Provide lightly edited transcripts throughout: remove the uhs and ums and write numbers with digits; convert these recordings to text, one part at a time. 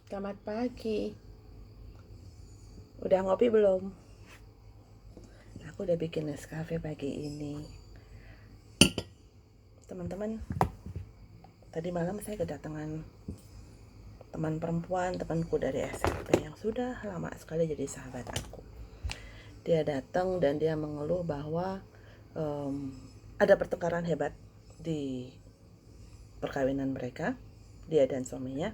Selamat pagi. Udah ngopi belum? Aku udah bikin Nescafe pagi ini. Teman-teman, tadi malam saya kedatangan teman perempuan, temanku dari SMP yang sudah lama sekali jadi sahabat aku. Dia datang dan dia mengeluh bahwa ada pertengkaran hebat di perkawinan mereka, dia dan suaminya,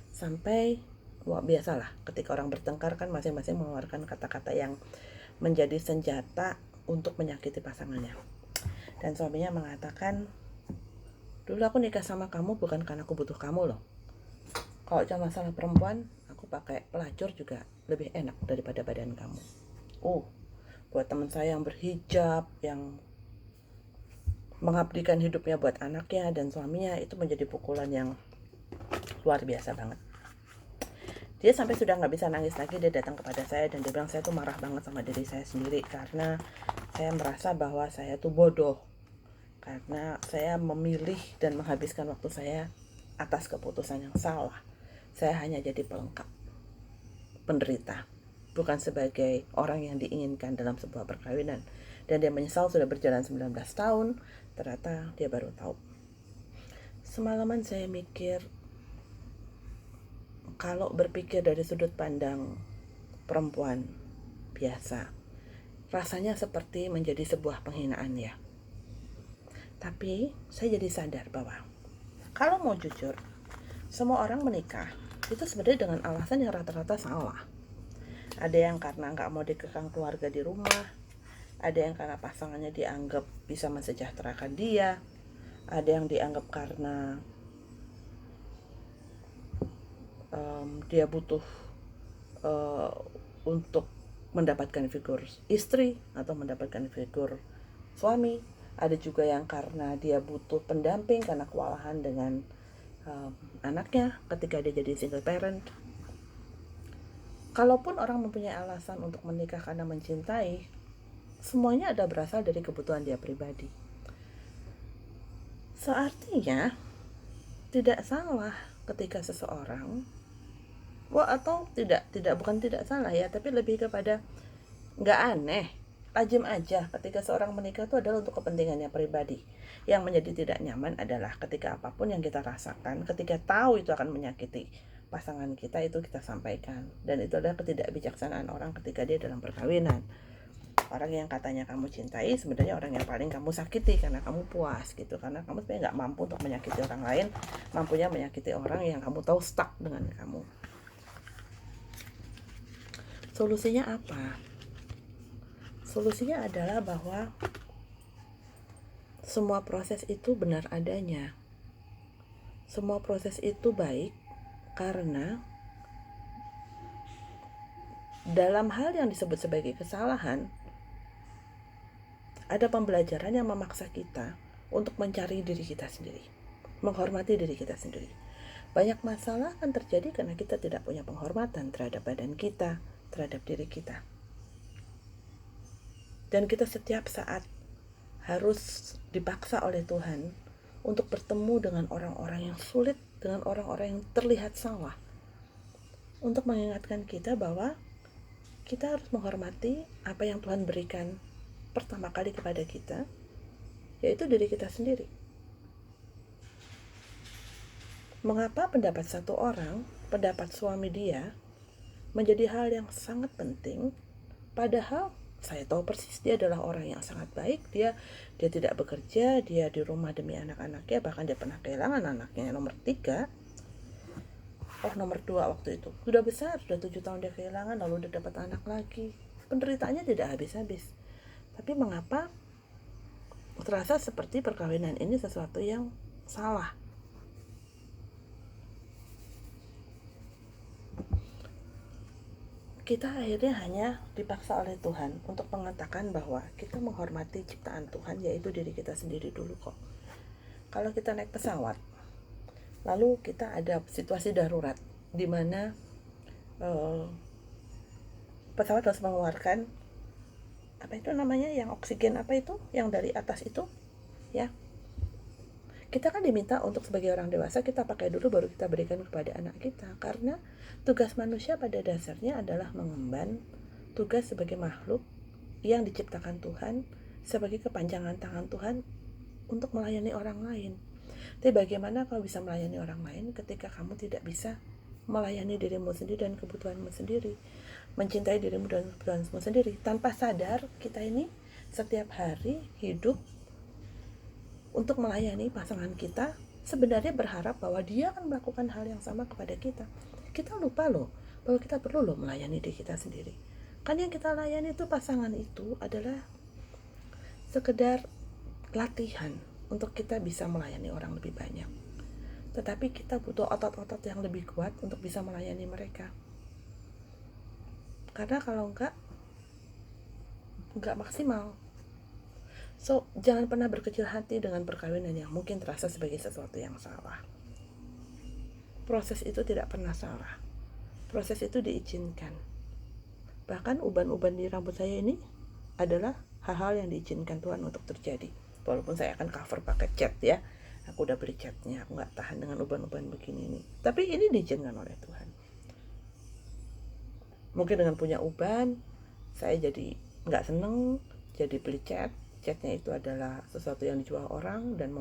sampai biasalah ketika orang bertengkar kan masing-masing mengeluarkan kata-kata yang menjadi senjata untuk menyakiti pasangannya. Dan suaminya mengatakan, dulu aku nikah sama kamu bukan karena aku butuh kamu loh. Kalau cuma masalah perempuan, aku pakai pelacur juga lebih enak daripada badan kamu. Buat teman saya yang berhijab, yang mengabdikan hidupnya buat anaknya dan suaminya, itu menjadi pukulan yang luar biasa banget. Dia sampai sudah nggak bisa nangis lagi, dia datang kepada saya dan dia bilang saya tuh marah banget sama diri saya sendiri karena saya merasa bahwa saya tuh bodoh karena saya memilih dan menghabiskan waktu saya atas keputusan yang salah. Saya hanya jadi pelengkap, penderita, bukan sebagai orang yang diinginkan dalam sebuah perkawinan. Dan dia menyesal sudah berjalan 19 tahun, ternyata dia baru tahu. Semalaman saya mikir, kalau berpikir dari sudut pandang perempuan biasa, rasanya seperti menjadi sebuah penghinaan ya. Tapi saya jadi sadar bahwa kalau mau jujur, semua orang menikah itu sebenarnya dengan alasan yang rata-rata salah. Ada yang karena nggak mau dikekang keluarga di rumah, ada yang karena pasangannya dianggap bisa mensejahterakan dia, ada yang dianggap karena dia butuh uh, untuk mendapatkan figur istri atau mendapatkan figur suami. Ada juga yang karena dia butuh pendamping karena kewalahan dengan anaknya ketika dia jadi single parent. Kalaupun orang mempunyai alasan untuk menikah karena mencintai, semuanya ada berasal dari kebutuhan dia pribadi. Seartinya tidak salah ketika seseorang, atau bukan tidak salah ya, tapi lebih kepada nggak aneh, lazim aja ketika seorang menikah itu adalah untuk kepentingannya pribadi. Yang menjadi tidak nyaman adalah ketika apapun yang kita rasakan, ketika tahu itu akan menyakiti pasangan kita, itu kita sampaikan. Dan itu adalah ketidakbijaksanaan orang ketika dia dalam perkawinan. Orang yang katanya kamu cintai sebenarnya orang yang paling kamu sakiti karena kamu puas gitu, karena kamu sebenarnya nggak mampu untuk menyakiti orang lain, mampunya menyakiti orang yang kamu tahu stuck dengan kamu. Solusinya apa? Solusinya adalah bahwa semua proses itu benar adanya. Semua proses itu baik karena dalam hal yang disebut sebagai kesalahan, ada pembelajaran yang memaksa kita untuk mencari diri kita sendiri, menghormati diri kita sendiri. Banyak masalah akan terjadi karena kita tidak punya penghormatan terhadap badan kita, terhadap diri kita. Dan kita setiap saat harus dipaksa oleh Tuhan untuk bertemu dengan orang-orang yang sulit, dengan orang-orang yang terlihat salah, untuk mengingatkan kita bahwa kita harus menghormati apa yang Tuhan berikan pertama kali kepada kita, yaitu diri kita sendiri. Mengapa pendapat satu orang, pendapat suami dia, menjadi hal yang sangat penting, padahal saya tahu persis dia adalah orang yang sangat baik. Dia tidak bekerja, dia di rumah demi anak-anaknya, bahkan dia pernah kehilangan anaknya nomor 3, nomor 2 waktu itu. Sudah besar, sudah 7 tahun dia kehilangan, lalu dia dapat anak lagi. Penderitaannya tidak habis-habis. Tapi mengapa terasa seperti perkawinan ini sesuatu yang salah? Kita akhirnya hanya dipaksa oleh Tuhan untuk mengatakan bahwa kita menghormati ciptaan Tuhan, yaitu diri kita sendiri dulu kok. Kalau kita naik pesawat, lalu kita ada situasi darurat di mana pesawat harus mengeluarkan apa itu namanya, yang oksigen apa itu, yang dari atas itu ya, Kita kan diminta untuk sebagai orang dewasa kita pakai dulu baru kita berikan kepada anak kita, karena tugas manusia pada dasarnya adalah mengemban tugas sebagai makhluk yang diciptakan Tuhan sebagai kepanjangan tangan Tuhan untuk melayani orang lain. Tapi bagaimana kau bisa melayani orang lain ketika kamu tidak bisa melayani dirimu sendiri dan kebutuhanmu sendiri, mencintai dirimu dan kebutuhanmu sendiri? Tanpa sadar kita ini setiap hari hidup untuk melayani pasangan kita, sebenarnya berharap bahwa dia akan melakukan hal yang sama kepada kita. Kita lupa loh bahwa kita perlu loh melayani diri kita sendiri. Kan yang kita layani itu pasangan itu adalah sekedar latihan untuk kita bisa melayani orang lebih banyak. Tetapi kita butuh otot-otot yang lebih kuat untuk bisa melayani mereka. Karena kalau enggak maksimal. So, jangan pernah berkecil hati dengan perkawinan yang mungkin terasa sebagai sesuatu yang salah. Proses itu tidak pernah salah. Proses itu diizinkan. Bahkan uban-uban di rambut saya ini adalah hal-hal yang diizinkan Tuhan untuk terjadi. Walaupun saya akan cover pakai cat ya. Aku udah beli catnya, aku gak tahan dengan uban-uban begini nih. Tapi ini diizinkan oleh Tuhan. Mungkin dengan punya uban, saya jadi gak seneng, jadi beli cat. Catnya itu adalah sesuatu yang dijual orang dan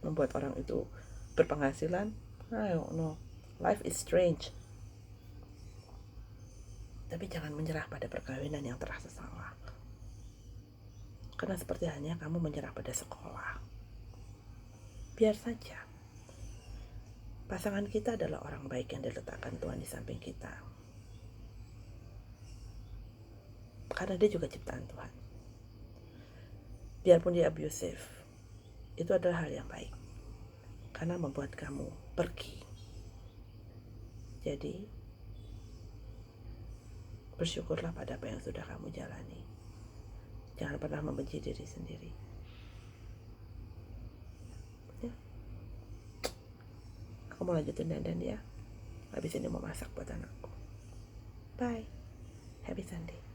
membuat orang itu berpenghasilan. I don't know. Life is strange. Tapi jangan menyerah pada perkawinan yang terasa salah. Karena seperti halnya kamu menyerah pada sekolah. Biar saja. Pasangan kita adalah orang baik yang diletakkan Tuhan di samping kita. Karena dia juga ciptaan Tuhan. Biarpun dia abusive, itu adalah hal yang baik. Karena membuat kamu pergi. Jadi, bersyukurlah pada apa yang sudah kamu jalani. Jangan pernah membenci diri sendiri. Ya. Aku mau lanjutin dandan ya. Habis ini mau masak buat anakku. Bye. Happy Sunday.